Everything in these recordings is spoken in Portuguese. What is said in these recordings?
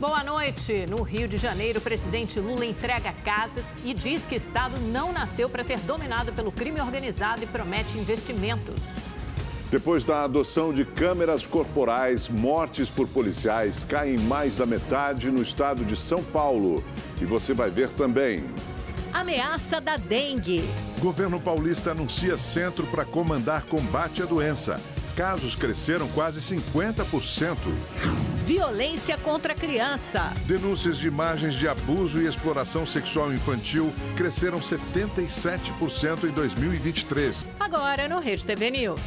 Boa noite. No Rio de Janeiro, o presidente Lula entrega casas e diz que o estado não nasceu para ser dominado pelo crime organizado e promete investimentos. Depois da adoção de câmeras corporais, mortes por policiais caem mais da metade no estado de São Paulo. E você vai ver também. Ameaça da dengue. Governo paulista anuncia centro para comandar combate à doença. Casos cresceram quase 50%. Violência contra a criança. Denúncias de imagens de abuso e exploração sexual infantil cresceram 77% em 2023. Agora no Rede TV News.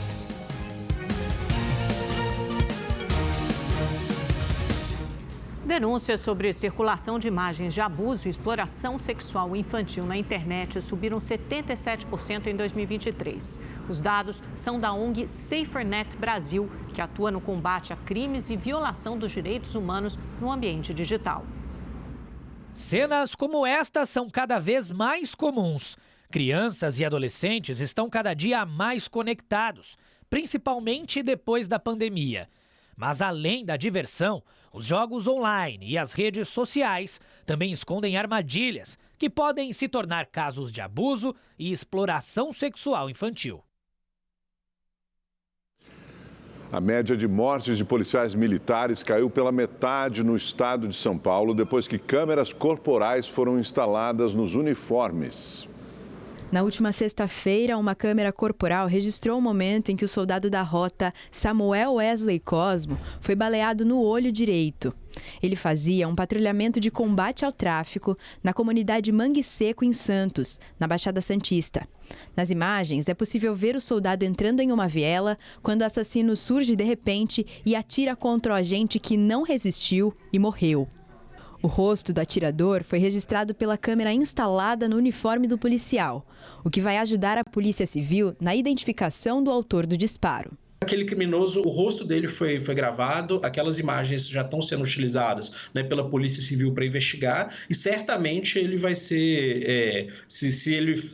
Denúncias sobre circulação de imagens de abuso e exploração sexual infantil na internet subiram 77% em 2023. Os dados são da ONG SaferNet Brasil, que atua no combate a crimes e violação dos direitos humanos no ambiente digital. Cenas como esta são cada vez mais comuns. Crianças e adolescentes estão cada dia mais conectados, principalmente depois da pandemia. Mas além da diversão, os jogos online e as redes sociais também escondem armadilhas que podem se tornar casos de abuso e exploração sexual infantil. A média de mortes de policiais militares caiu pela metade no estado de São Paulo depois que câmeras corporais foram instaladas nos uniformes. Na última sexta-feira, uma câmera corporal registrou o momento em que o soldado da rota, Samuel Wesley Cosmo, foi baleado no olho direito. Ele fazia um patrulhamento de combate ao tráfico na comunidade Mangue Seco, em Santos, na Baixada Santista. Nas imagens, é possível ver o soldado entrando em uma viela quando o assassino surge de repente e atira contra o agente que não resistiu e morreu. O rosto do atirador foi registrado pela câmera instalada no uniforme do policial, o que vai ajudar a Polícia Civil na identificação do autor do disparo. Aquele criminoso, o rosto dele foi gravado, aquelas imagens já estão sendo utilizadas, né, pela Polícia Civil para investigar e certamente ele vai ser,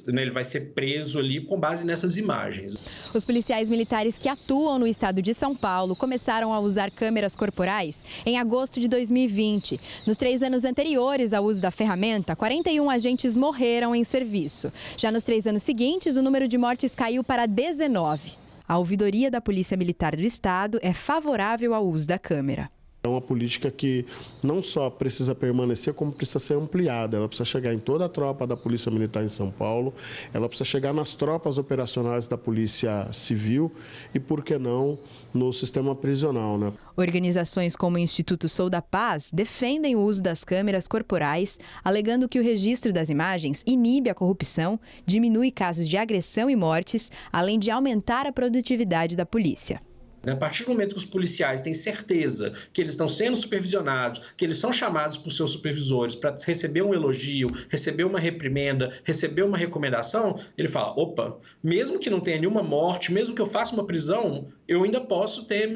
ele vai ser preso ali com base nessas imagens. Os policiais militares que atuam no estado de São Paulo começaram a usar câmeras corporais em agosto de 2020. Nos 3 anos anteriores ao uso da ferramenta, 41 agentes morreram em serviço. Já nos 3 anos seguintes, o número de mortes caiu para 19. A ouvidoria da Polícia Militar do Estado é favorável ao uso da câmera. É uma política que não só precisa permanecer, como precisa ser ampliada. Ela precisa chegar em toda a tropa da Polícia Militar em São Paulo, ela precisa chegar nas tropas operacionais da Polícia Civil e, por que não, no sistema prisional, né? Organizações como o Instituto Sou da Paz defendem o uso das câmeras corporais, alegando que o registro das imagens inibe a corrupção, diminui casos de agressão e mortes, além de aumentar a produtividade da polícia. A partir do momento que os policiais têm certeza que eles estão sendo supervisionados, que eles são chamados por seus supervisores para receber um elogio, receber uma reprimenda, receber uma recomendação, ele fala, opa, mesmo que não tenha nenhuma morte, mesmo que eu faça uma prisão, eu ainda posso ter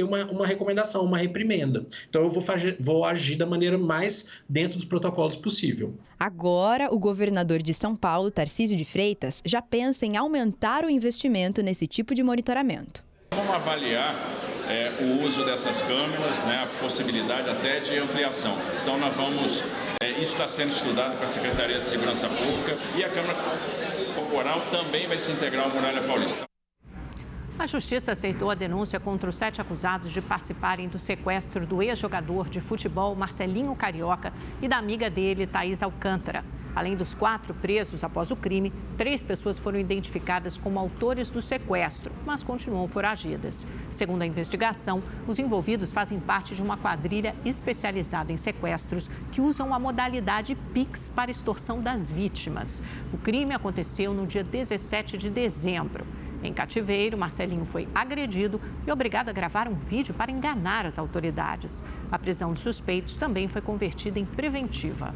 uma recomendação, uma reprimenda. Então eu vou agir da maneira mais dentro dos protocolos possível. Agora, o governador de São Paulo, Tarcísio de Freitas, já pensa em aumentar o investimento nesse tipo de monitoramento. Vamos avaliar o uso dessas câmeras, né, a possibilidade até de ampliação. Então nós vamos, isso está sendo estudado com a Secretaria de Segurança Pública e a Câmara Corporal também vai se integrar ao Muralha Paulista. A Justiça aceitou a denúncia contra os 7 acusados de participarem do sequestro do ex-jogador de futebol Marcelinho Carioca e da amiga dele, Thaís Alcântara. Além dos 4 presos após o crime, 3 pessoas foram identificadas como autores do sequestro, mas continuam foragidas. Segundo a investigação, os envolvidos fazem parte de uma quadrilha especializada em sequestros que usam a modalidade Pix para extorsão das vítimas. O crime aconteceu no dia 17 de dezembro. Em cativeiro, Marcelinho foi agredido e obrigado a gravar um vídeo para enganar as autoridades. A prisão de suspeitos também foi convertida em preventiva.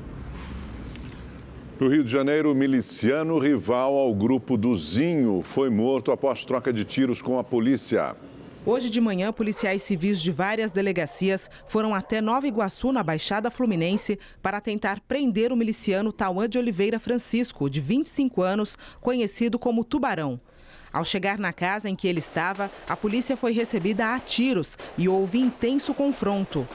No Rio de Janeiro, o miliciano rival ao grupo do Zinho foi morto após troca de tiros com a polícia. Hoje de manhã, policiais civis de várias delegacias foram até Nova Iguaçu, na Baixada Fluminense, para tentar prender o miliciano Tauan de Oliveira Francisco, de 25 anos, conhecido como Tubarão. Ao chegar na casa em que ele estava, a polícia foi recebida a tiros e houve intenso confronto.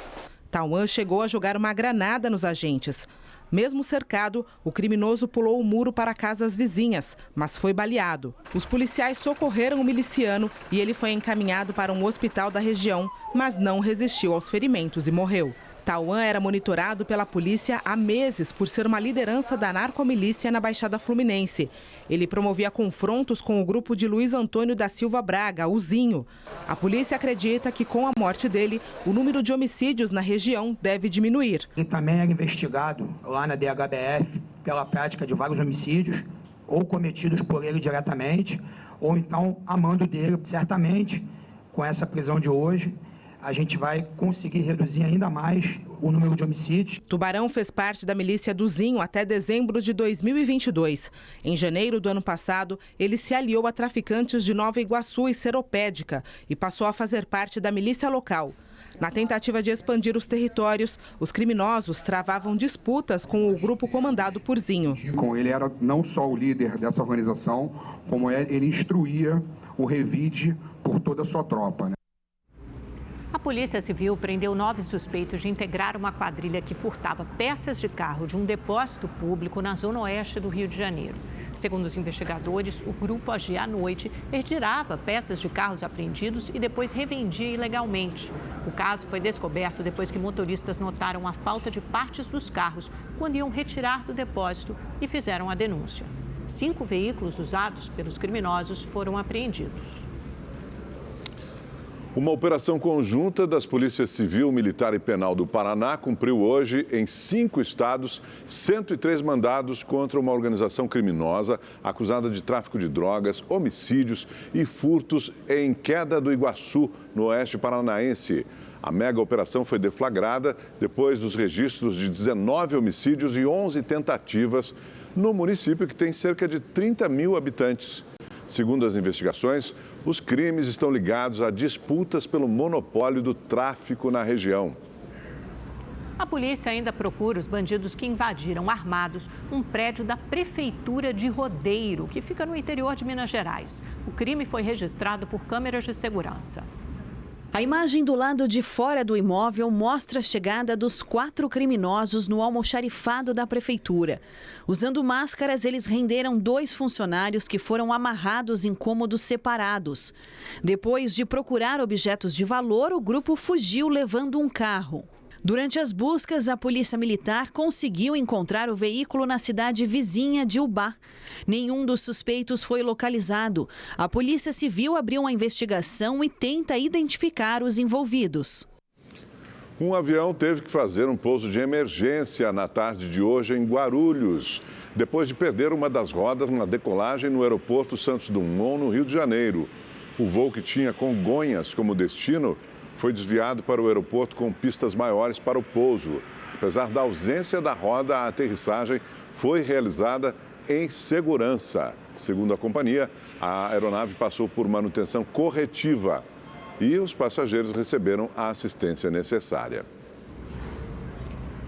Tauan chegou a jogar uma granada nos agentes. Mesmo cercado, o criminoso pulou o muro para casas vizinhas, mas foi baleado. Os policiais socorreram o miliciano e ele foi encaminhado para um hospital da região, mas não resistiu aos ferimentos e morreu. Tauan era monitorado pela polícia há meses por ser uma liderança da narcomilícia na Baixada Fluminense. Ele promovia confrontos com o grupo de Luiz Antônio da Silva Braga, o Zinho. A polícia acredita que com a morte dele, o número de homicídios na região deve diminuir. Ele também era investigado lá na DHBF pela prática de vários homicídios, ou cometidos por ele diretamente, ou então a mando dele. Certamente, com essa prisão de hoje, a gente vai conseguir reduzir ainda mais o número de homicídios. Tubarão fez parte da milícia do Zinho até dezembro de 2022. Em janeiro do ano passado, ele se aliou a traficantes de Nova Iguaçu e Seropédica e passou a fazer parte da milícia local. Na tentativa de expandir os territórios, os criminosos travavam disputas com o grupo comandado por Zinho. Ele era não só o líder dessa organização, como ele instruía o revide por toda a sua tropa. A Polícia Civil prendeu 9 suspeitos de integrar uma quadrilha que furtava peças de carro de um depósito público na zona oeste do Rio de Janeiro. Segundo os investigadores, o grupo agia à noite, retirava peças de carros apreendidos e depois revendia ilegalmente. O caso foi descoberto depois que motoristas notaram a falta de partes dos carros quando iam retirar do depósito e fizeram a denúncia. 5 veículos usados pelos criminosos foram apreendidos. Uma operação conjunta das Polícias Civil, Militar e Penal do Paraná cumpriu hoje, em 5 estados, 103 mandados contra uma organização criminosa acusada de tráfico de drogas, homicídios e furtos em Queda do Iguaçu, no oeste paranaense. A mega operação foi deflagrada depois dos registros de 19 homicídios e 11 tentativas no município que tem cerca de 30 mil habitantes. Segundo as investigações, os crimes estão ligados a disputas pelo monopólio do tráfico na região. A polícia ainda procura os bandidos que invadiram armados um prédio da Prefeitura de Rodeiro, que fica no interior de Minas Gerais. O crime foi registrado por câmeras de segurança. A imagem do lado de fora do imóvel mostra a chegada dos 4 criminosos no almoxarifado da prefeitura. Usando máscaras, eles renderam 2 funcionários que foram amarrados em cômodos separados. Depois de procurar objetos de valor, o grupo fugiu levando um carro. Durante as buscas, a Polícia Militar conseguiu encontrar o veículo na cidade vizinha de Ubá. Nenhum dos suspeitos foi localizado. A Polícia Civil abriu uma investigação e tenta identificar os envolvidos. Um avião teve que fazer um pouso de emergência na tarde de hoje em Guarulhos, depois de perder uma das rodas na decolagem no aeroporto Santos Dumont, no Rio de Janeiro. O voo, que tinha Congonhas como destino, foi desviado para o aeroporto com pistas maiores para o pouso. Apesar da ausência da roda, a aterrissagem foi realizada em segurança. Segundo a companhia, a aeronave passou por manutenção corretiva e os passageiros receberam a assistência necessária.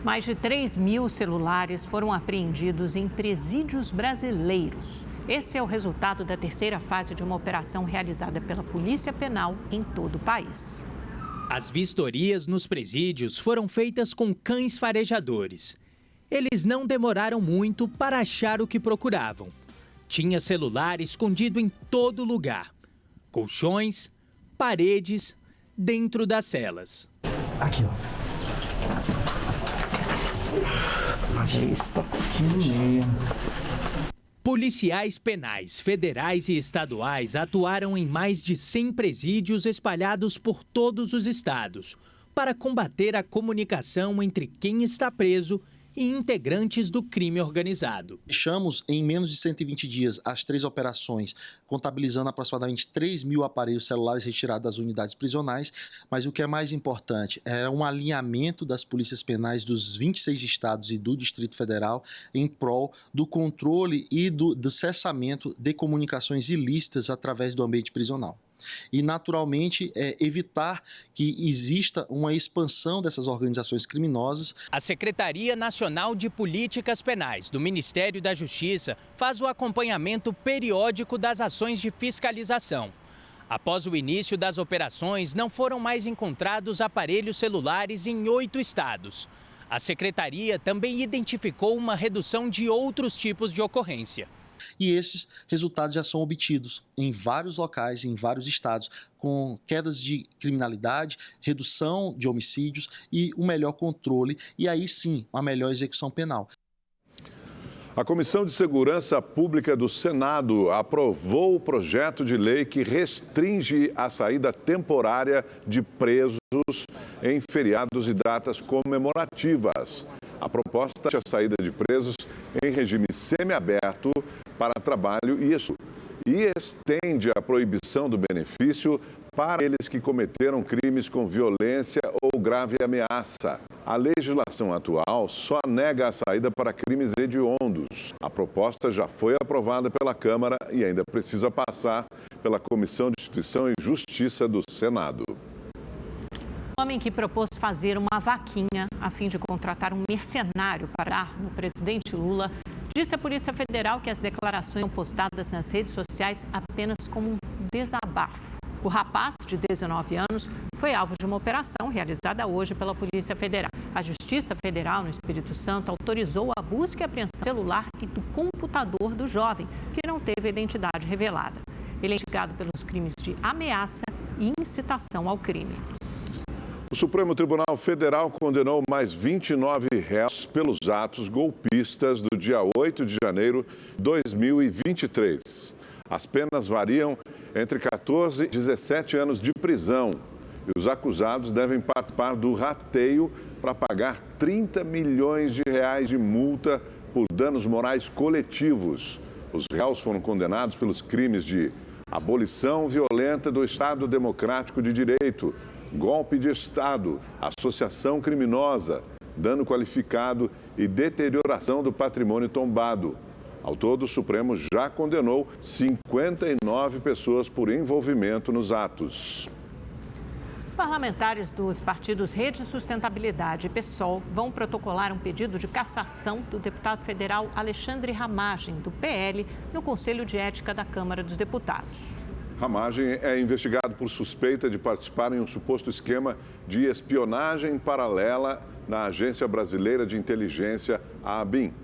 Mais de 3 mil celulares foram apreendidos em presídios brasileiros. Esse é o resultado da terceira fase de uma operação realizada pela Polícia Penal em todo o país. As vistorias nos presídios foram feitas com cães farejadores. Eles não demoraram muito para achar o que procuravam. Tinha celular escondido em todo lugar. Colchões, paredes, dentro das celas. Aqui, ó. Achei esse pacotinho. Policiais penais, federais e estaduais atuaram em mais de 100 presídios espalhados por todos os estados para combater a comunicação entre quem está preso e integrantes do crime organizado. Fechamos em menos de 120 dias as 3 operações, contabilizando aproximadamente 3 mil aparelhos celulares retirados das unidades prisionais, mas o que é mais importante era um alinhamento das polícias penais dos 26 estados e do Distrito Federal em prol do controle e do cessamento de comunicações ilícitas através do ambiente prisional. E, naturalmente, evitar que exista uma expansão dessas organizações criminosas. A Secretaria Nacional de Políticas Penais do Ministério da Justiça faz o acompanhamento periódico das ações de fiscalização. Após o início das operações, não foram mais encontrados aparelhos celulares em 8 estados. A secretaria também identificou uma redução de outros tipos de ocorrência. E esses resultados já são obtidos em vários locais, em vários estados, com quedas de criminalidade, redução de homicídios e um melhor controle e aí sim, uma melhor execução penal. A Comissão de Segurança Pública do Senado aprovou o projeto de lei que restringe a saída temporária de presos em feriados e datas comemorativas. A proposta é a saída de presos em regime semiaberto para trabalho e estende a proibição do benefício para aqueles que cometeram crimes com violência ou grave ameaça. A legislação atual só nega a saída para crimes hediondos. A proposta já foi aprovada pela Câmara e ainda precisa passar pela Comissão de Instituição e Justiça do Senado. O homem que propôs fazer uma vaquinha a fim de contratar um mercenário para dar no presidente Lula disse à Polícia Federal que as declarações são postadas nas redes sociais apenas como um desabafo. O rapaz, de 19 anos, foi alvo de uma operação realizada hoje pela Polícia Federal. A Justiça Federal, no Espírito Santo, autorizou a busca e apreensão do celular e do computador do jovem, que não teve a identidade revelada. Ele é investigado pelos crimes de ameaça e incitação ao crime. O Supremo Tribunal Federal condenou mais 29 réus pelos atos golpistas do dia 8 de janeiro de 2023. As penas variam entre 14 e 17 anos de prisão. E os acusados devem participar do rateio para pagar 30 milhões de reais de multa por danos morais coletivos. Os réus foram condenados pelos crimes de abolição violenta do Estado Democrático de Direito, golpe de Estado, associação criminosa, dano qualificado e deterioração do patrimônio tombado. Ao todo, o Supremo já condenou 59 pessoas por envolvimento nos atos. Parlamentares dos partidos Rede Sustentabilidade e PSOL vão protocolar um pedido de cassação do deputado federal Alexandre Ramagem, do PL, no Conselho de Ética da Câmara dos Deputados. Ramagem é investigado por suspeita de participar em um suposto esquema de espionagem paralela na Agência Brasileira de Inteligência, a ABIN.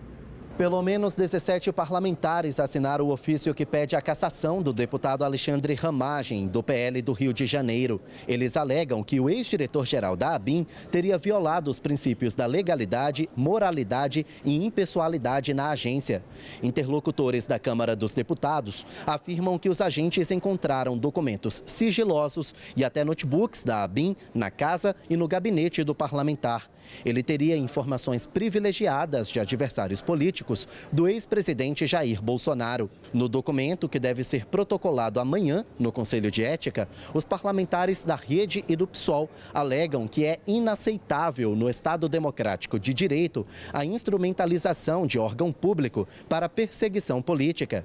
Pelo menos 17 parlamentares assinaram o ofício que pede a cassação do deputado Alexandre Ramagem, do PL do Rio de Janeiro. Eles alegam que o ex-diretor-geral da ABIN teria violado os princípios da legalidade, moralidade e impessoalidade na agência. Interlocutores da Câmara dos Deputados afirmam que os agentes encontraram documentos sigilosos e até notebooks da ABIN na casa e no gabinete do parlamentar. Ele teria informações privilegiadas de adversários políticos do ex-presidente Jair Bolsonaro. No documento, que deve ser protocolado amanhã no Conselho de Ética, os parlamentares da Rede e do PSOL alegam que é inaceitável no Estado Democrático de Direito a instrumentalização de órgão público para perseguição política.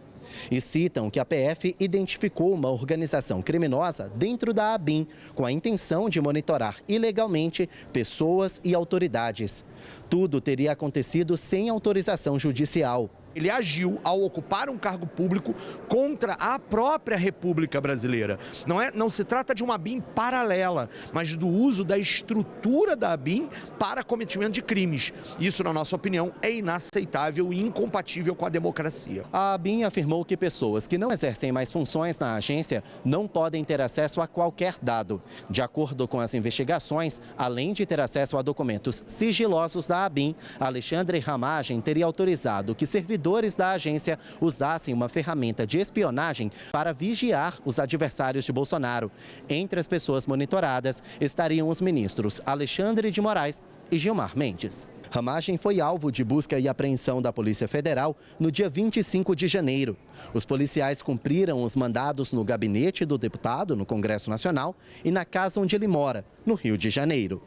E citam que a PF identificou uma organização criminosa dentro da ABIN com a intenção de monitorar ilegalmente pessoas e autoridades. Tudo teria acontecido sem autorização judicial. Ele agiu ao ocupar um cargo público contra a própria República Brasileira. Não se trata de uma ABIN paralela, mas do uso da estrutura da ABIN para cometimento de crimes. Isso, na nossa opinião, é inaceitável e incompatível com a democracia. A ABIN afirmou que pessoas que não exercem mais funções na agência não podem ter acesso a qualquer dado. De acordo com as investigações, além de ter acesso a documentos sigilosos da ABIN, Alexandre Ramagem teria autorizado que servidores da agência usassem uma ferramenta de espionagem para vigiar os adversários de Bolsonaro. Entre as pessoas monitoradas estariam os ministros Alexandre de Moraes e Gilmar Mendes. Ramagem foi alvo de busca e apreensão da Polícia Federal no dia 25 de janeiro. Os policiais cumpriram os mandados no gabinete do deputado no Congresso Nacional e na casa onde ele mora, no Rio de Janeiro.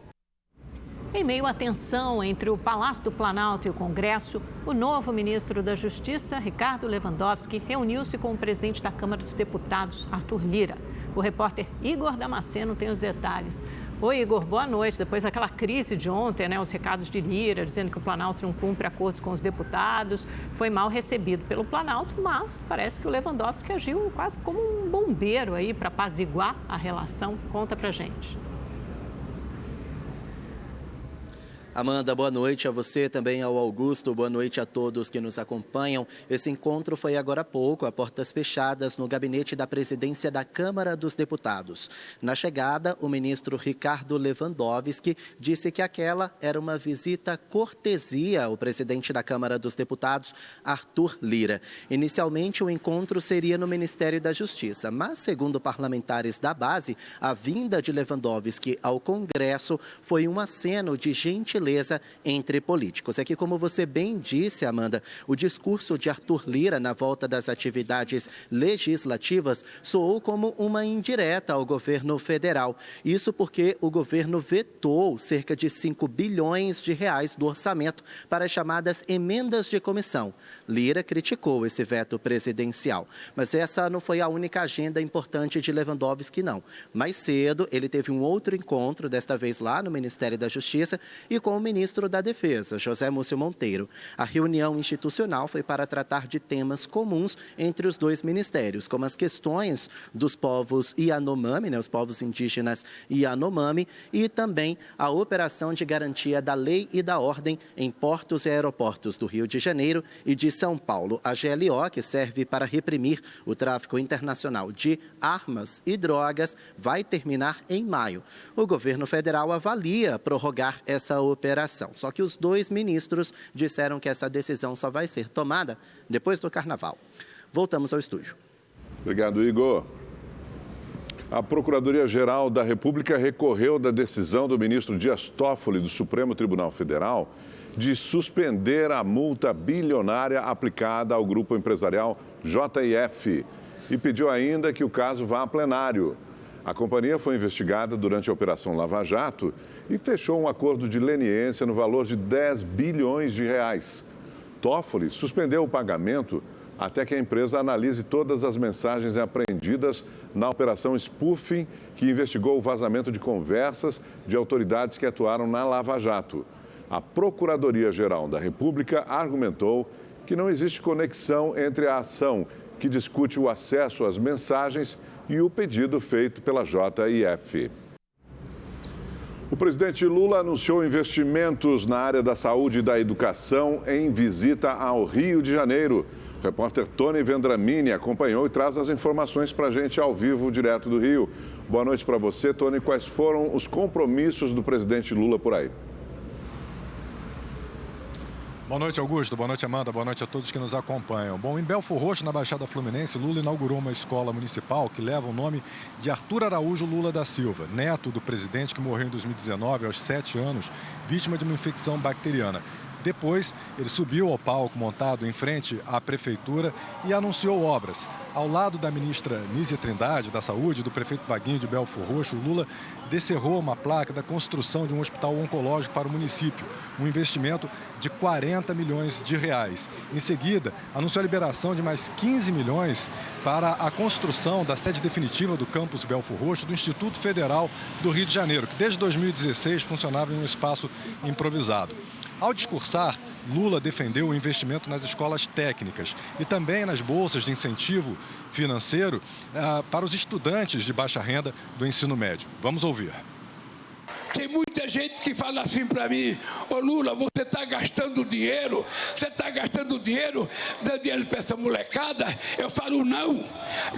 Em meio à tensão entre o Palácio do Planalto e o Congresso, o novo ministro da Justiça, Ricardo Lewandowski, reuniu-se com o presidente da Câmara dos Deputados, Arthur Lira. O repórter Igor Damasceno tem os detalhes. Oi, Igor, boa noite. Depois daquela crise de ontem, né, os recados de Lira dizendo que o Planalto não cumpre acordos com os deputados, foi mal recebido pelo Planalto, mas parece que o Lewandowski agiu quase como um bombeiro aí para apaziguar a relação. Conta pra gente. Amanda, boa noite a você, também ao Augusto, boa noite a todos que nos acompanham. Esse encontro foi agora há pouco, a portas fechadas, no gabinete da presidência da Câmara dos Deputados. Na chegada, o ministro Ricardo Lewandowski disse que aquela era uma visita cortesia ao presidente da Câmara dos Deputados, Arthur Lira. Inicialmente, o encontro seria no Ministério da Justiça, mas, segundo parlamentares da base, a vinda de Lewandowski ao Congresso foi um aceno de gentileza entre políticos. É que, como você bem disse, Amanda, o discurso de Arthur Lira na volta das atividades legislativas soou como uma indireta ao governo federal. Isso porque o governo vetou cerca de 5 bilhões de reais do orçamento para as chamadas emendas de comissão. Lira criticou esse veto presidencial. Mas essa não foi a única agenda importante de Lewandowski, não. Mais cedo, ele teve um outro encontro, desta vez lá no Ministério da Justiça, e com o ministro da Defesa, José Múcio Monteiro. A reunião institucional foi para tratar de temas comuns entre os dois ministérios, como as questões dos povos Yanomami, os povos indígenas Yanomami, e também a operação de garantia da lei e da ordem em portos e aeroportos do Rio de Janeiro e de São Paulo. A GLO, que serve para reprimir o tráfico internacional de armas e drogas, vai terminar em maio. O governo federal avalia prorrogar essa operação. Só que os dois ministros disseram que essa decisão só vai ser tomada depois do Carnaval. Voltamos ao estúdio. Obrigado, Igor. A Procuradoria-Geral da República recorreu da decisão do ministro Dias Toffoli do Supremo Tribunal Federal de suspender a multa bilionária aplicada ao grupo empresarial JF e pediu ainda que o caso vá a plenário. A companhia foi investigada durante a Operação Lava Jato e fechou um acordo de leniência no valor de 10 bilhões de reais. Toffoli suspendeu o pagamento até que a empresa analise todas as mensagens apreendidas na Operação Spoofing, que investigou o vazamento de conversas de autoridades que atuaram na Lava Jato. A Procuradoria-Geral da República argumentou que não existe conexão entre a ação que discute o acesso às mensagens e o pedido feito pela JF. O presidente Lula anunciou investimentos na área da saúde e da educação em visita ao Rio de Janeiro. O repórter Tony Vendramini acompanhou e traz as informações para a gente ao vivo, direto do Rio. Boa noite para você, Tony. Quais foram os compromissos do presidente Lula por aí? Boa noite, Augusto. Boa noite, Amanda. Boa noite a todos que nos acompanham. Bom, em Belfor Roxo, na Baixada Fluminense, Lula inaugurou uma escola municipal que leva o nome de Arthur Araújo Lula da Silva, neto do presidente que morreu em 2019, aos 7 anos, vítima de uma infecção bacteriana. Depois, ele subiu ao palco montado em frente à prefeitura e anunciou obras. Ao lado da ministra Nízia Trindade, da Saúde, e do prefeito Vaguinho de Belfor Roxo, Lula descerrou uma placa da construção de um hospital oncológico para o município, um investimento de 40 milhões de reais. Em seguida, anunciou a liberação de mais 15 milhões para a construção da sede definitiva do campus Belfor Roxo do Instituto Federal do Rio de Janeiro, que desde 2016 funcionava em um espaço improvisado. Ao discursar, Lula defendeu o investimento nas escolas técnicas e também nas bolsas de incentivo financeiro para os estudantes de baixa renda do ensino médio. Vamos ouvir. Tem muita gente que fala assim para mim: ô Lula, você está gastando dinheiro, dando dinheiro para essa molecada. Eu falo: não,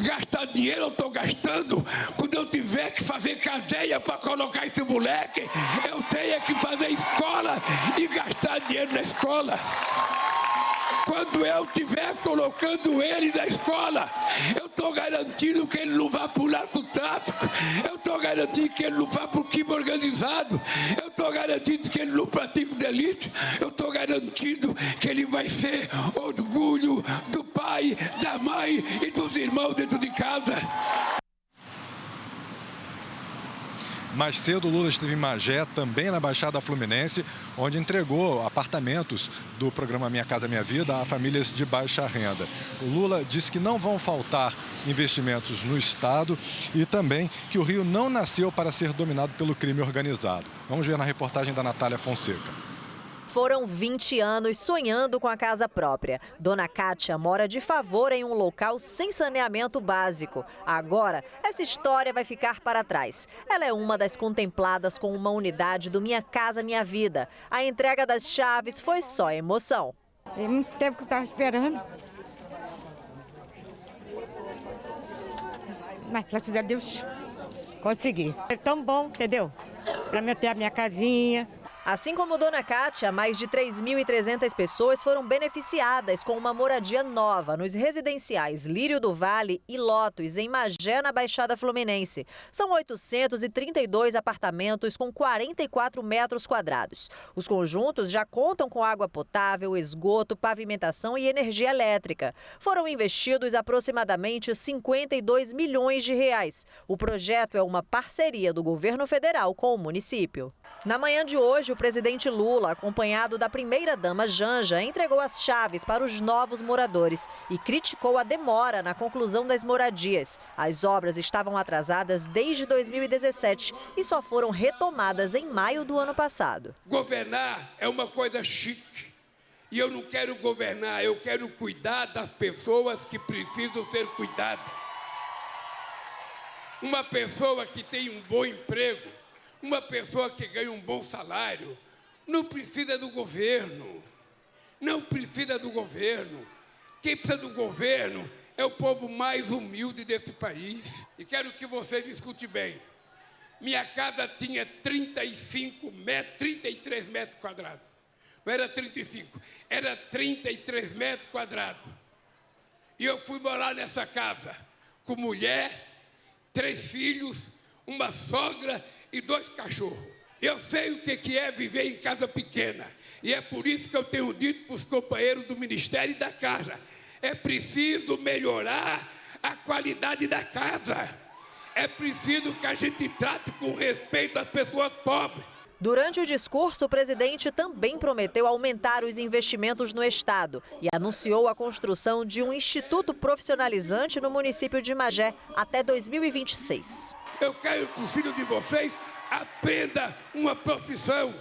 gastar dinheiro eu estou gastando. Quando eu tiver que fazer cadeia para colocar esse moleque, eu tenho que fazer escola e gastar dinheiro na escola. Quando eu estiver colocando ele na escola, eu estou garantindo que ele não vai para o narcotráfico, eu estou garantindo que ele não vai para o crime organizado, eu estou garantindo que ele não pratica o delito, eu estou garantindo que ele vai ser orgulho do pai, da mãe e dos irmãos dentro de casa. Mais cedo, Lula esteve em Magé, também na Baixada Fluminense, onde entregou apartamentos do programa Minha Casa Minha Vida a famílias de baixa renda. O Lula disse que não vão faltar investimentos no Estado e também que o Rio não nasceu para ser dominado pelo crime organizado. Vamos ver na reportagem da Natália Fonseca. Foram 20 anos sonhando com a casa própria. Dona Kátia mora de favor em um local sem saneamento básico. Agora, essa história vai ficar para trás. Ela é uma das contempladas com uma unidade do Minha Casa Minha Vida. A entrega das chaves foi só emoção. É muito tempo que eu estava esperando. Mas, graças a Deus, consegui. É tão bom, entendeu? Para mim ter a minha casinha. Assim como Dona Kátia, mais de 3.300 pessoas foram beneficiadas com uma moradia nova nos residenciais Lírio do Vale e Lotus, em Magé, na Baixada Fluminense. São 832 apartamentos com 44 metros quadrados. Os conjuntos já contam com água potável, esgoto, pavimentação e energia elétrica. Foram investidos aproximadamente 52 milhões de reais. O projeto é uma parceria do governo federal com o município. Na manhã de hoje, o presidente Lula, acompanhado da primeira-dama Janja, entregou as chaves para os novos moradores e criticou a demora na conclusão das moradias. As obras estavam atrasadas desde 2017 e só foram retomadas em maio do ano passado. Governar é uma coisa chique. E eu não quero governar, eu quero cuidar das pessoas que precisam ser cuidadas. Uma pessoa que tem um bom emprego, uma pessoa que ganha um bom salário, não precisa do governo. Não precisa do governo. Quem precisa do governo é o povo mais humilde desse país. E quero que vocês escutem bem. Minha casa tinha 33 metros quadrados. Não era 35, era 33 metros quadrados. E eu fui morar nessa casa com mulher, 3 filhos, uma sogra e 2 cachorros. Eu sei o que é viver em casa pequena. E é por isso que eu tenho dito para os companheiros do Ministério e da Casa: é preciso melhorar a qualidade da casa. É preciso que a gente trate com respeito as pessoas pobres. Durante o discurso, o presidente também prometeu aumentar os investimentos no Estado e anunciou a construção de um instituto profissionalizante no município de Magé até 2026. Eu quero que o filho de vocês aprenda uma profissão,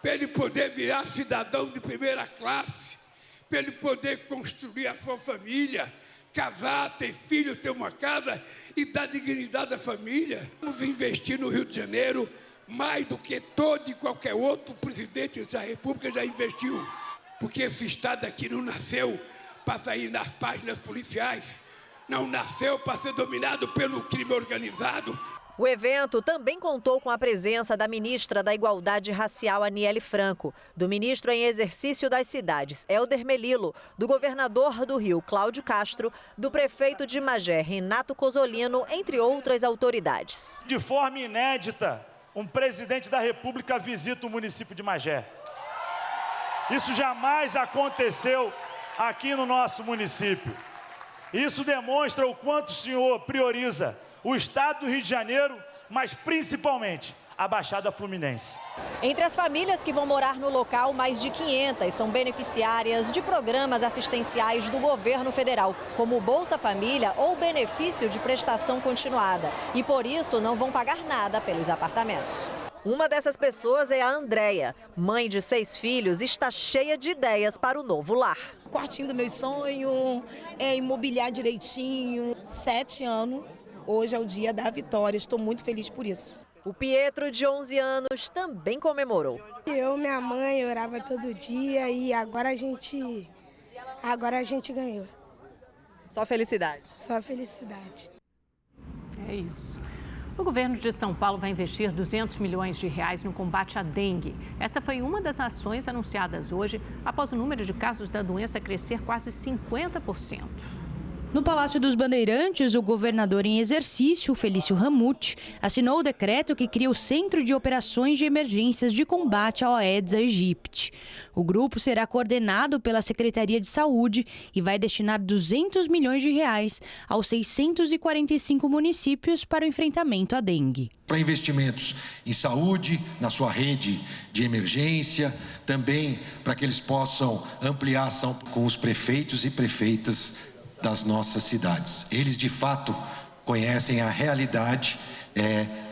para ele poder virar cidadão de primeira classe, para ele poder construir a sua família, casar, ter filhos, ter uma casa e dar dignidade à família. Vamos investir no Rio de Janeiro mais do que todo e qualquer outro presidente da República já investiu. Porque esse Estado aqui não nasceu para sair nas páginas policiais, não nasceu para ser dominado pelo crime organizado. O evento também contou com a presença da ministra da Igualdade Racial, Aniele Franco, do ministro em exercício das cidades, Helder Melilo, do governador do Rio, Cláudio Castro, do prefeito de Magé, Renato Cozzolino, entre outras autoridades. De forma inédita, um presidente da República visita o município de Magé. Isso jamais aconteceu aqui no nosso município. Isso demonstra o quanto o senhor prioriza o estado do Rio de Janeiro, mas principalmente a Baixada Fluminense. Entre as famílias que vão morar no local, mais de 500 são beneficiárias de programas assistenciais do governo federal, como o Bolsa Família ou benefício de prestação continuada. E por isso não vão pagar nada pelos apartamentos. Uma dessas pessoas é a Andréia. Mãe de 6 filhos, está cheia de ideias para o novo lar. O quartinho do meu sonho é imobiliar direitinho. 7 anos. Hoje é o dia da vitória, estou muito feliz por isso. O Pietro, de 11 anos, também comemorou. Eu, minha mãe, orava todo dia e agora a gente ganhou. Só felicidade. Só felicidade. É isso. O governo de São Paulo vai investir 200 milhões de reais no combate à dengue. Essa foi uma das ações anunciadas hoje, após o número de casos da doença crescer quase 50%. No Palácio dos Bandeirantes, o governador em exercício, Felício Ramute, assinou o decreto que cria o Centro de Operações de Emergências de Combate ao Aedes aegypti. O grupo será coordenado pela Secretaria de Saúde e vai destinar 200 milhões de reais aos 645 municípios para o enfrentamento à dengue. Para investimentos em saúde, na sua rede de emergência, também para que eles possam ampliar a ação com os prefeitos e prefeitas das nossas cidades. Eles, de fato, conhecem a realidade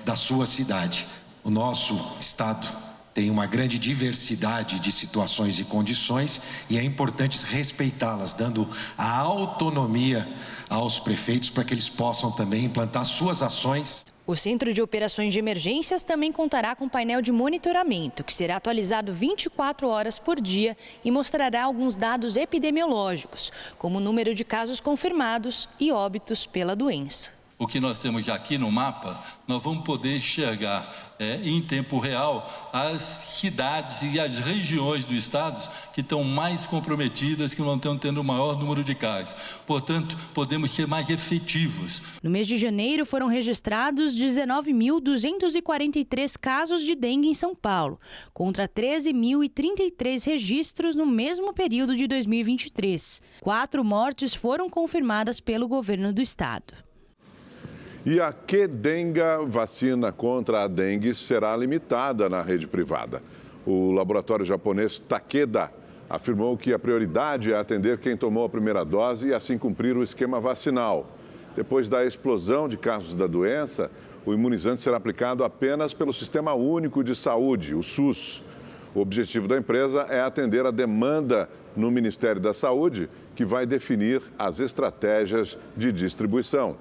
da sua cidade. O nosso estado tem uma grande diversidade de situações e condições e é importante respeitá-las, dando a autonomia aos prefeitos para que eles possam também implantar suas ações. O Centro de Operações de Emergências também contará com painel de monitoramento, que será atualizado 24 horas por dia e mostrará alguns dados epidemiológicos, como o número de casos confirmados e óbitos pela doença. O que nós temos aqui no mapa, nós vamos poder enxergar em tempo real as cidades e as regiões do estado que estão mais comprometidas, que não estão tendo o maior número de casos. Portanto, podemos ser mais efetivos. No mês de janeiro foram registrados 19.243 casos de dengue em São Paulo, contra 13.033 registros no mesmo período de 2023. 4 mortes foram confirmadas pelo governo do estado. E a Qdenga, vacina contra a dengue, será limitada na rede privada. O laboratório japonês Takeda afirmou que a prioridade é atender quem tomou a primeira dose e assim cumprir o esquema vacinal. Depois da explosão de casos da doença, o imunizante será aplicado apenas pelo Sistema Único de Saúde, o SUS. O objetivo da empresa é atender a demanda no Ministério da Saúde, que vai definir as estratégias de distribuição.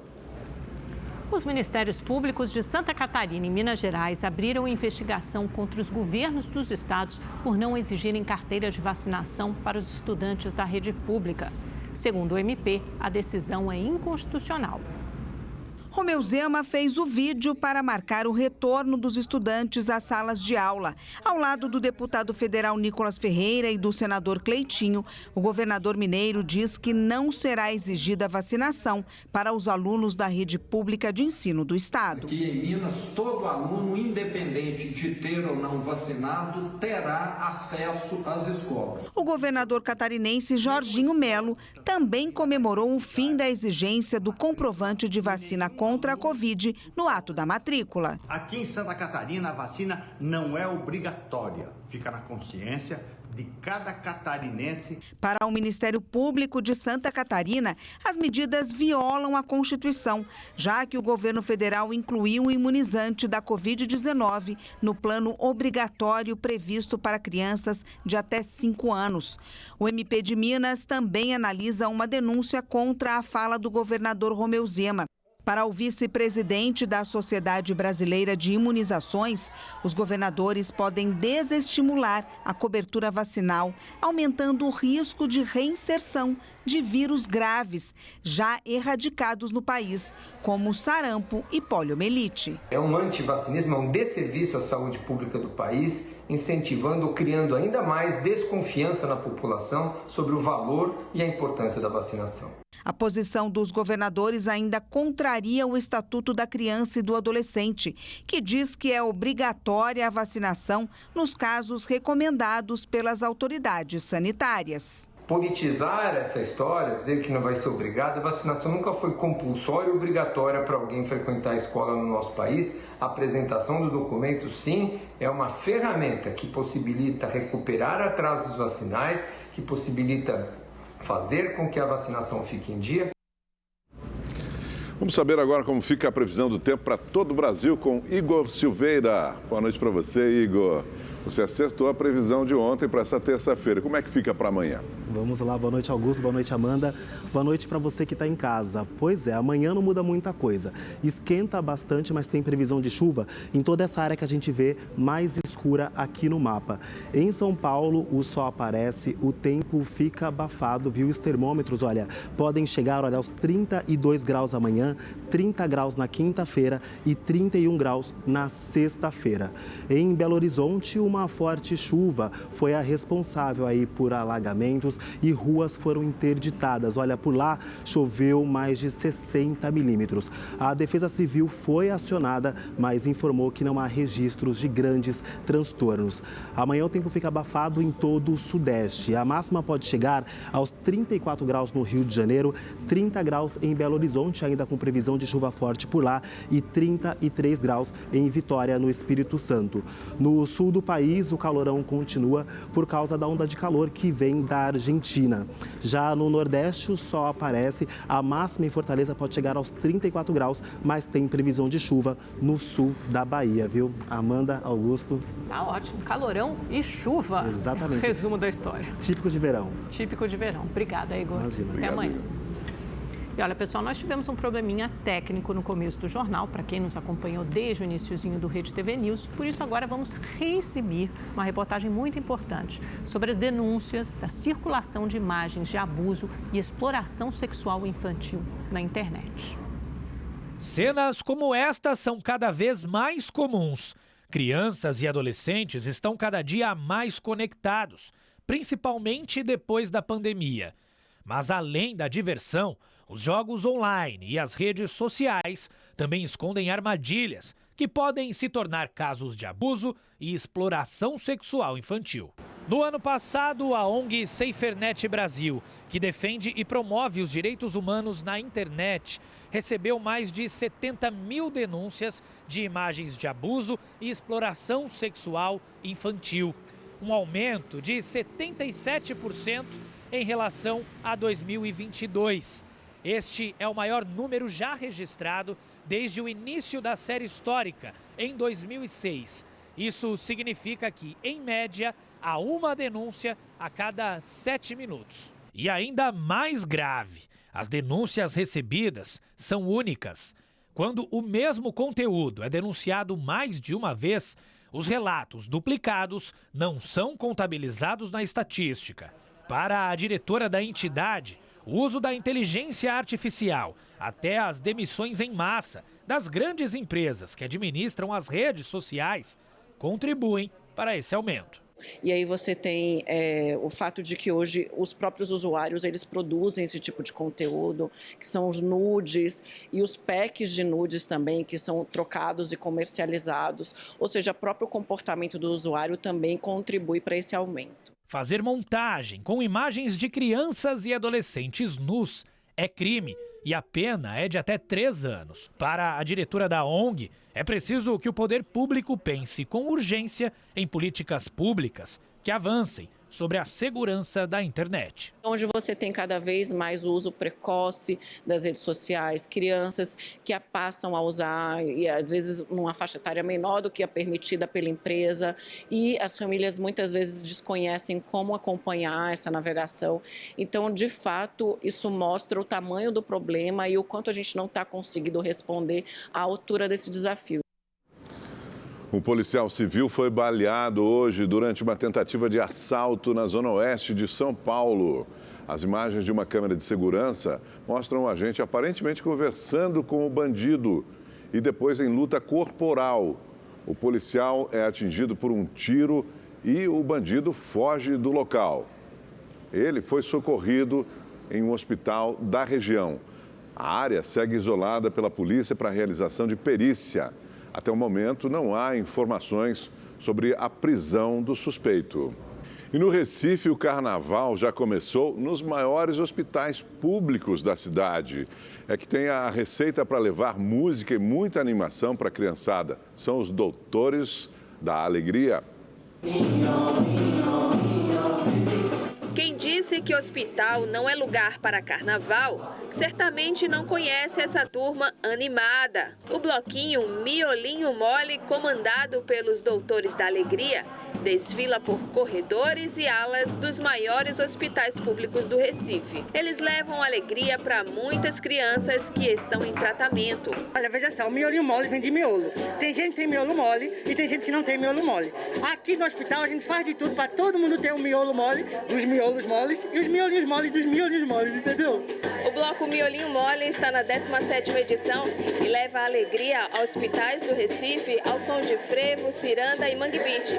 Os Ministérios Públicos de Santa Catarina e Minas Gerais abriram investigação contra os governos dos estados por não exigirem carteira de vacinação para os estudantes da rede pública. Segundo o MP, a decisão é inconstitucional. Romeu Zema fez o vídeo para marcar o retorno dos estudantes às salas de aula. Ao lado do deputado federal Nicolas Ferreira e do senador Cleitinho, o governador mineiro diz que não será exigida vacinação para os alunos da rede pública de ensino do estado. Que em Minas, todo aluno, independente de ter ou não vacinado, terá acesso às escolas. O governador catarinense Jorginho Melo também comemorou o fim da exigência do comprovante de vacina contra a Covid no ato da matrícula. Aqui em Santa Catarina, a vacina não é obrigatória, fica na consciência de cada catarinense. Para o Ministério Público de Santa Catarina, as medidas violam a Constituição, já que o governo federal incluiu o imunizante da Covid-19 no plano obrigatório previsto para crianças de até 5 anos. O MP de Minas também analisa uma denúncia contra a fala do governador Romeu Zema. Para o vice-presidente da Sociedade Brasileira de Imunizações, os governadores podem desestimular a cobertura vacinal, aumentando o risco de reinserção de vírus graves, já erradicados no país, como sarampo e poliomielite. É um antivacinismo, é um desserviço à saúde pública do país, incentivando ou criando ainda mais desconfiança na população sobre o valor e a importância da vacinação. A posição dos governadores ainda contraria o Estatuto da Criança e do Adolescente, que diz que é obrigatória a vacinação nos casos recomendados pelas autoridades sanitárias. Politizar essa história, dizer que não vai ser obrigada, a vacinação nunca foi compulsória e obrigatória para alguém frequentar a escola no nosso país. A apresentação do documento, sim, é uma ferramenta que possibilita recuperar atrasos vacinais, que possibilita fazer com que a vacinação fique em dia. Vamos saber agora como fica a previsão do tempo para todo o Brasil com Igor Silveira. Boa noite para você, Igor. Você acertou a previsão de ontem para essa terça-feira. Como é que fica para amanhã? Vamos lá, boa noite, Augusto, boa noite, Amanda. Boa noite para você que está em casa. Pois é, amanhã não muda muita coisa. Esquenta bastante, mas tem previsão de chuva em toda essa área que a gente vê mais escura aqui no mapa. Em São Paulo, o sol aparece, o tempo fica abafado, viu? Os termômetros, olha, podem chegar aos 32 graus amanhã, 30 graus na quinta-feira e 31 graus na sexta-feira. Em Belo Horizonte, o uma forte chuva foi a responsável aí por alagamentos e ruas foram interditadas. Olha, por lá choveu mais de 60 milímetros. A Defesa Civil foi acionada, mas informou que não há registros de grandes transtornos. Amanhã o tempo fica abafado em todo o sudeste. A máxima pode chegar aos 34 graus no Rio de Janeiro, 30 graus em Belo Horizonte, ainda com previsão de chuva forte por lá, e 33 graus em Vitória, no Espírito Santo. No sul do país, o calorão continua por causa da onda de calor que vem da Argentina. Já no Nordeste, o sol aparece. A máxima em Fortaleza pode chegar aos 34 graus, mas tem previsão de chuva no sul da Bahia, viu? Amanda, Augusto. Tá ótimo. Calorão e chuva. Exatamente. Resumo da história. Típico de verão. Típico de verão. Obrigada, Igor. Imagina. Até amanhã. E olha, pessoal, nós tivemos um probleminha técnico no começo do jornal, para quem nos acompanhou desde o iniciozinho do Rede TV News. Por isso, agora vamos reexibir uma reportagem muito importante sobre as denúncias da circulação de imagens de abuso e exploração sexual infantil na internet. Cenas como esta são cada vez mais comuns. Crianças e adolescentes estão cada dia mais conectados, principalmente depois da pandemia. Mas além da diversão, os jogos online e as redes sociais também escondem armadilhas que podem se tornar casos de abuso e exploração sexual infantil. No ano passado, a ONG SaferNet Brasil, que defende e promove os direitos humanos na internet, recebeu mais de 70 mil denúncias de imagens de abuso e exploração sexual infantil, um aumento de 77% em relação a 2022. Este é o maior número já registrado desde o início da série histórica, em 2006. Isso significa que, em média, há uma denúncia a cada 7 minutos. E ainda mais grave, as denúncias recebidas são únicas. Quando o mesmo conteúdo é denunciado mais de uma vez, os relatos duplicados não são contabilizados na estatística. Para a diretora da entidade, o uso da inteligência artificial, até as demissões em massa das grandes empresas que administram as redes sociais, contribuem para esse aumento. E aí você tem o fato de que hoje os próprios usuários eles produzem esse tipo de conteúdo, que são os nudes e os packs de nudes também, que são trocados e comercializados. Ou seja, o próprio comportamento do usuário também contribui para esse aumento. Fazer montagem com imagens de crianças e adolescentes nus é crime e a pena é de até 3 anos. Para a diretora da ONG, é preciso que o poder público pense com urgência em políticas públicas que avancem sobre a segurança da internet. Onde você tem cada vez mais o uso precoce das redes sociais, crianças que passam a usar, e às vezes numa faixa etária menor do que a permitida pela empresa, e as famílias muitas vezes desconhecem como acompanhar essa navegação. Então, de fato, isso mostra o tamanho do problema e o quanto a gente não está conseguindo responder à altura desse desafio. Um policial civil foi baleado hoje durante uma tentativa de assalto na zona oeste de São Paulo. As imagens de uma câmera de segurança mostram o agente aparentemente conversando com o bandido e depois em luta corporal. O policial é atingido por um tiro e o bandido foge do local. Ele foi socorrido em um hospital da região. A área segue isolada pela polícia para a realização de perícia. Até o momento, não há informações sobre a prisão do suspeito. E no Recife, o carnaval já começou nos maiores hospitais públicos da cidade. É que tem a receita para levar música e muita animação para a criançada. São os doutores da alegria. Quem disse que hospital não é lugar para carnaval, certamente não conhece essa turma animada. O bloquinho Miolinho Mole, comandado pelos Doutores da Alegria, desfila por corredores e alas dos maiores hospitais públicos do Recife. Eles levam alegria para muitas crianças que estão em tratamento. Olha, veja só, o miolinho mole vem de miolo. Tem gente que tem miolo mole e tem gente que não tem miolo mole. Aqui no hospital a gente faz de tudo para todo mundo ter um miolo mole dos miolos moles e os miolinhos moles dos miolinhos moles, entendeu? O bloco Miolinho Mole está na 17ª edição e leva alegria aos hospitais do Recife ao som de frevo, ciranda e mangue beat,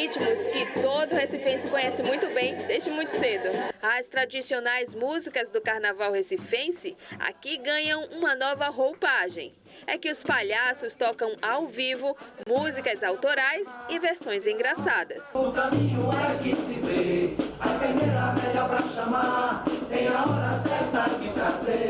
ritmos que todo recifense conhece muito bem desde muito cedo. As tradicionais músicas do carnaval recifense aqui ganham uma nova roupagem. É que os palhaços tocam ao vivo músicas autorais e versões engraçadas. O caminho é que se vê, a enfermeira melhor pra chamar, tem a hora certa de trazer.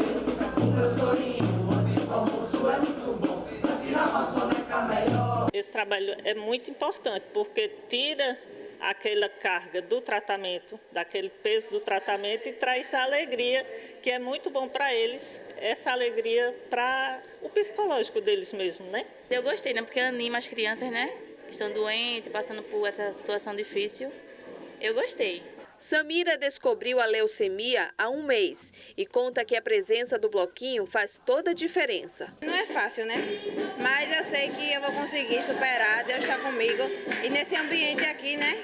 O meu sorinho, antes do almoço, é muito bom, pra tirar uma soneca melhor. Esse trabalho é muito importante, porque tira aquela carga do tratamento, daquele peso do tratamento e traz essa alegria, que é muito bom para eles, essa alegria para o psicológico deles mesmo, né? Eu gostei, né? Porque anima as crianças, né? Que estão doentes, passando por essa situação difícil. Eu gostei. Samira descobriu a leucemia há um mês e conta que a presença do bloquinho faz toda a diferença. Não é fácil, né? Mas eu sei que eu vou conseguir superar, Deus está comigo. E nesse ambiente aqui, né,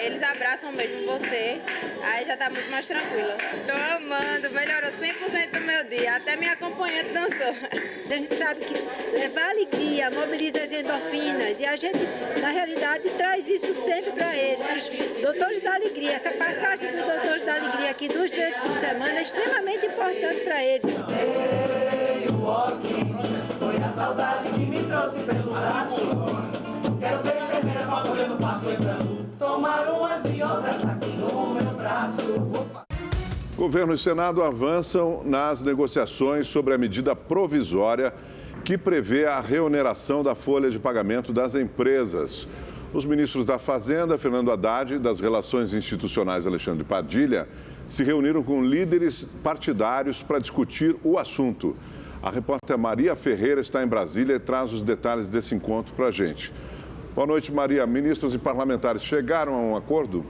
eles abraçam mesmo você, aí já está muito mais tranquila. Estou amando, melhorou 100% do meu dia, até minha acompanhante dançou. A gente sabe que levar alegria, mobiliza as endorfinas e a gente, na realidade, traz isso sempre para eles. Os doutores da alegria, essa passagem do Doutores da Alegria aqui 2 vezes por semana é extremamente importante para eles. Foi a saudade que me trouxe pelo braço. Quero ver a enfermeira com a folha no quarto entrando. Tomar umas e outras aqui no meu braço. Governo e Senado avançam nas negociações sobre a medida provisória que prevê a reoneração da folha de pagamento das empresas. Os ministros da Fazenda, Fernando Haddad, e das Relações Institucionais, Alexandre Padilha, se reuniram com líderes partidários para discutir o assunto. A repórter Maria Ferreira está em Brasília e traz os detalhes desse encontro para a gente. Boa noite, Maria. Ministros e parlamentares chegaram a um acordo?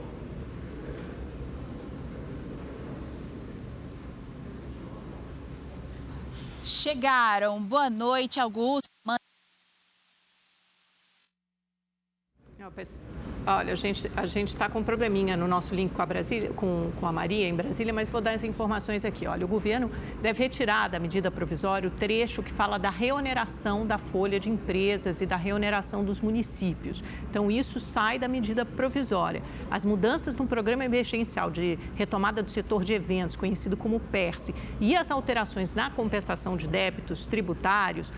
Chegaram. Boa noite, Augusto. Olha, a gente está com um probleminha no nosso link com a Maria em Brasília, mas vou dar as informações aqui. Olha, o governo deve retirar da medida provisória o trecho que fala da reoneração da folha de empresas e da reoneração dos municípios. Então, isso sai da medida provisória. As mudanças no programa emergencial de retomada do setor de eventos, conhecido como PERSE, e as alterações na compensação de débitos tributários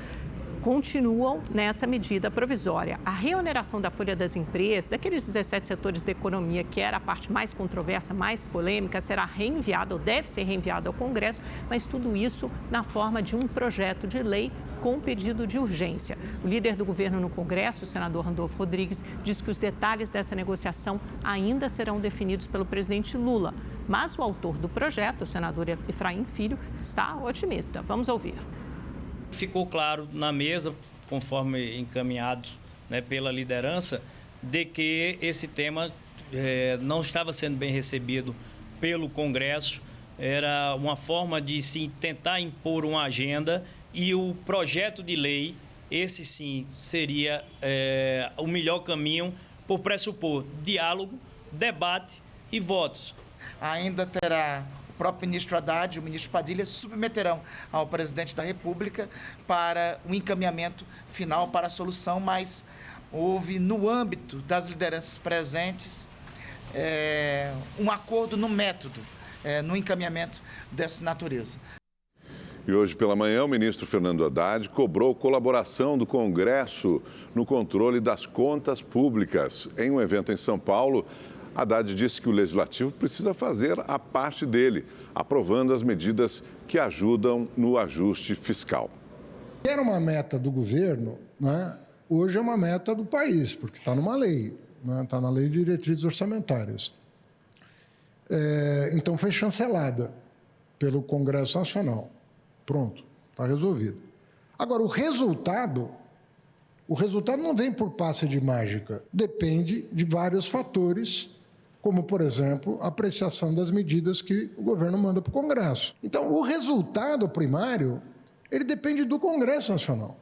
continuam nessa medida provisória. A reoneração da folha das empresas, daqueles 17 setores da economia, que era a parte mais controversa, mais polêmica, será reenviada ou deve ser reenviada ao Congresso, mas tudo isso na forma de um projeto de lei com pedido de urgência. O líder do governo no Congresso, o senador Randolfo Rodrigues, disse que os detalhes dessa negociação ainda serão definidos pelo presidente Lula. Mas o autor do projeto, o senador Efraim Filho, está otimista. Vamos ouvir. Ficou claro na mesa, conforme encaminhado, né, pela liderança, de que esse tema não estava sendo bem recebido pelo Congresso. Era uma forma de se tentar impor uma agenda e o projeto de lei, esse sim, seria o melhor caminho por pressupor diálogo, debate e votos. Ainda terá o próprio ministro Haddad e o ministro Padilha submeterão ao presidente da República para um encaminhamento final para a solução, mas houve no âmbito das lideranças presentes um acordo no método, no encaminhamento dessa natureza. E hoje pela manhã, o ministro Fernando Haddad cobrou colaboração do Congresso no controle das contas públicas. Em um evento em São Paulo, Haddad disse que o Legislativo precisa fazer a parte dele, aprovando as medidas que ajudam no ajuste fiscal. Era uma meta do governo, né? Hoje é uma meta do país, porque está numa lei, né? Está na Lei de Diretrizes Orçamentárias. Então foi chancelada pelo Congresso Nacional. Pronto, está resolvido. Agora, o resultado não vem por passe de mágica, depende de vários fatores, como, por exemplo, a apreciação das medidas que o governo manda para o Congresso. Então, o resultado primário, ele depende do Congresso Nacional.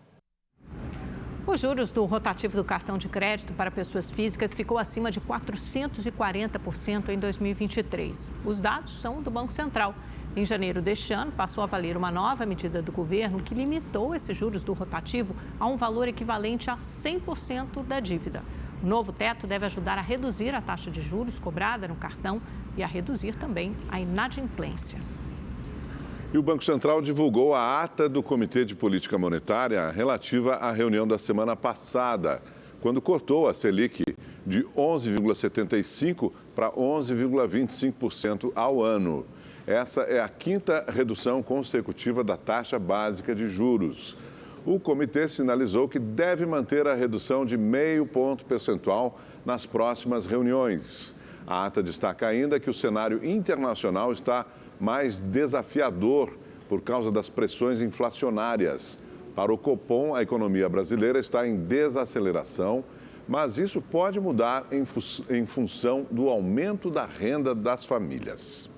Os juros do rotativo do cartão de crédito para pessoas físicas ficou acima de 440% em 2023. Os dados são do Banco Central. Em janeiro deste ano, passou a valer uma nova medida do governo que limitou esses juros do rotativo a um valor equivalente a 100% da dívida. O novo teto deve ajudar a reduzir a taxa de juros cobrada no cartão e a reduzir também a inadimplência. E o Banco Central divulgou a ata do Comitê de Política Monetária relativa à reunião da semana passada, quando cortou a Selic de 11,75% para 11,25% ao ano. Essa é a quinta redução consecutiva da taxa básica de juros. O comitê sinalizou que deve manter a redução de 0,5 ponto percentual nas próximas reuniões. A ata destaca ainda que o cenário internacional está mais desafiador por causa das pressões inflacionárias. Para o Copom, a economia brasileira está em desaceleração, mas isso pode mudar em função do aumento da renda das famílias.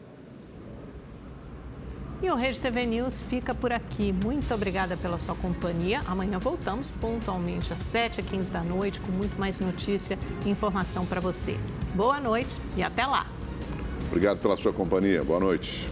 E o Rede TV News fica por aqui. Muito obrigada pela sua companhia. Amanhã voltamos pontualmente às 7h15 da noite com muito mais notícia e informação para você. Boa noite e até lá. Obrigado pela sua companhia. Boa noite.